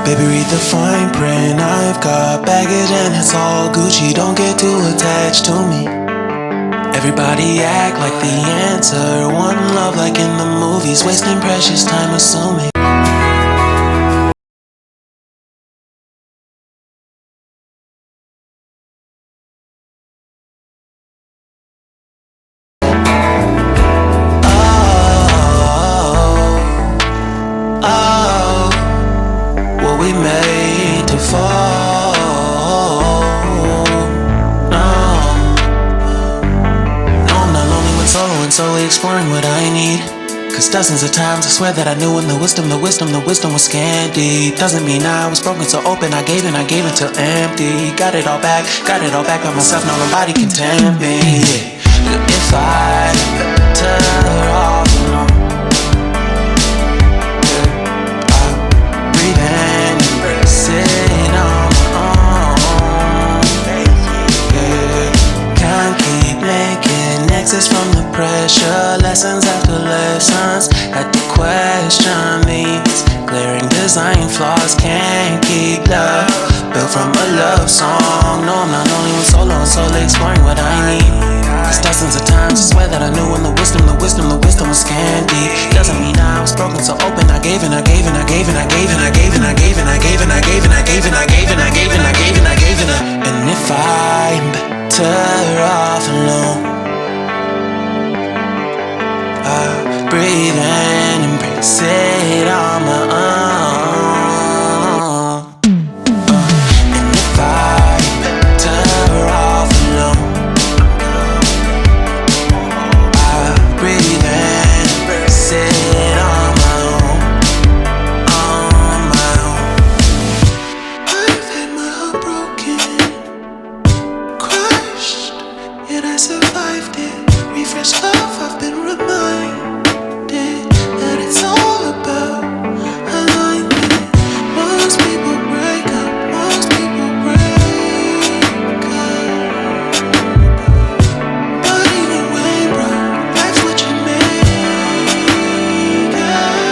Baby, read the fine print. I've got baggage and it's all Gucci. Don't get too attached to me. Everybody act like the answer. One love like in the movies. Wasting precious time assuming. We made to fall. No, I'm not lonely when solo and solely exploring what I need. Cause dozens of times I swear that I knew when the wisdom was scanty. Doesn't mean I was broken so open, I gave till empty. Got it all back by myself, now nobody can tempt me. If I better off alone, sit on my own. Can't keep making exits from the pressure. Lessons after lessons, had to question these glaring design flaws. Can't keep love built from a love song. No, I'm not only when solo and solely exploring what I need. Cause dozens of times I swear that I knew when the wisdom was scanty. Doesn't mean I was broken so open, I gave and I gave and I gave and I gave and I gave and I gave and I gave and I gave and I gave and I gave and I gave and I gave and I gave and I. And if I'm better off alone, I breathe and embrace it on my own. And if I'm better off alone, breathe and embrace it on my own, on my own. I've had my heart broken, crushed, yet I survived it. Refresh love, I've been reminded that it's all about alignment. Most people break up, most people break up. But even when broke, life's what you make up.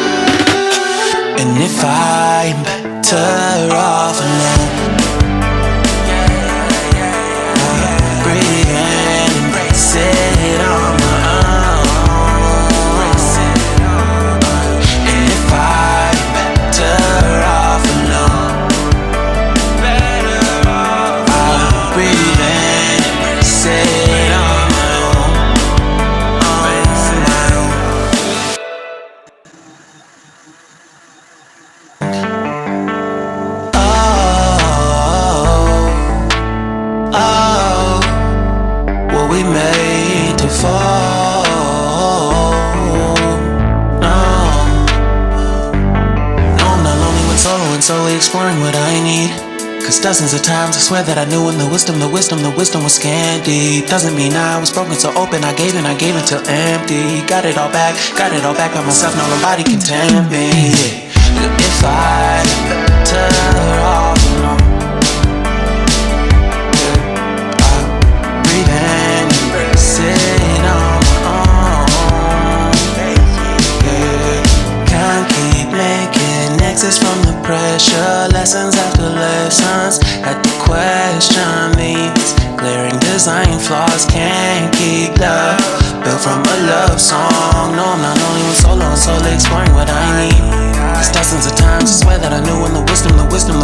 And if I'm better off alone, breathe and embrace it on my own. And if I'm better off alone, I'll breathe and embrace it on my own, on my own. What we made to fall. No, I'm not lonely when solo and solely exploring what I need. Cause dozens of times I swear that I knew when the wisdom was scanty. Doesn't mean I was broken so open, I gave and I gave until empty. Got it all back by myself, now nobody can tempt me. If I better off alone, breathe and embrace it on my own. Can't keep making exits from the pressure. Lessons after lessons, had to question these glaring design flaws. Can't keep love built from a love song. No, I'm not only when solo and solely exploring what I need. Cause dozens of times I swear that I knew when the wisdom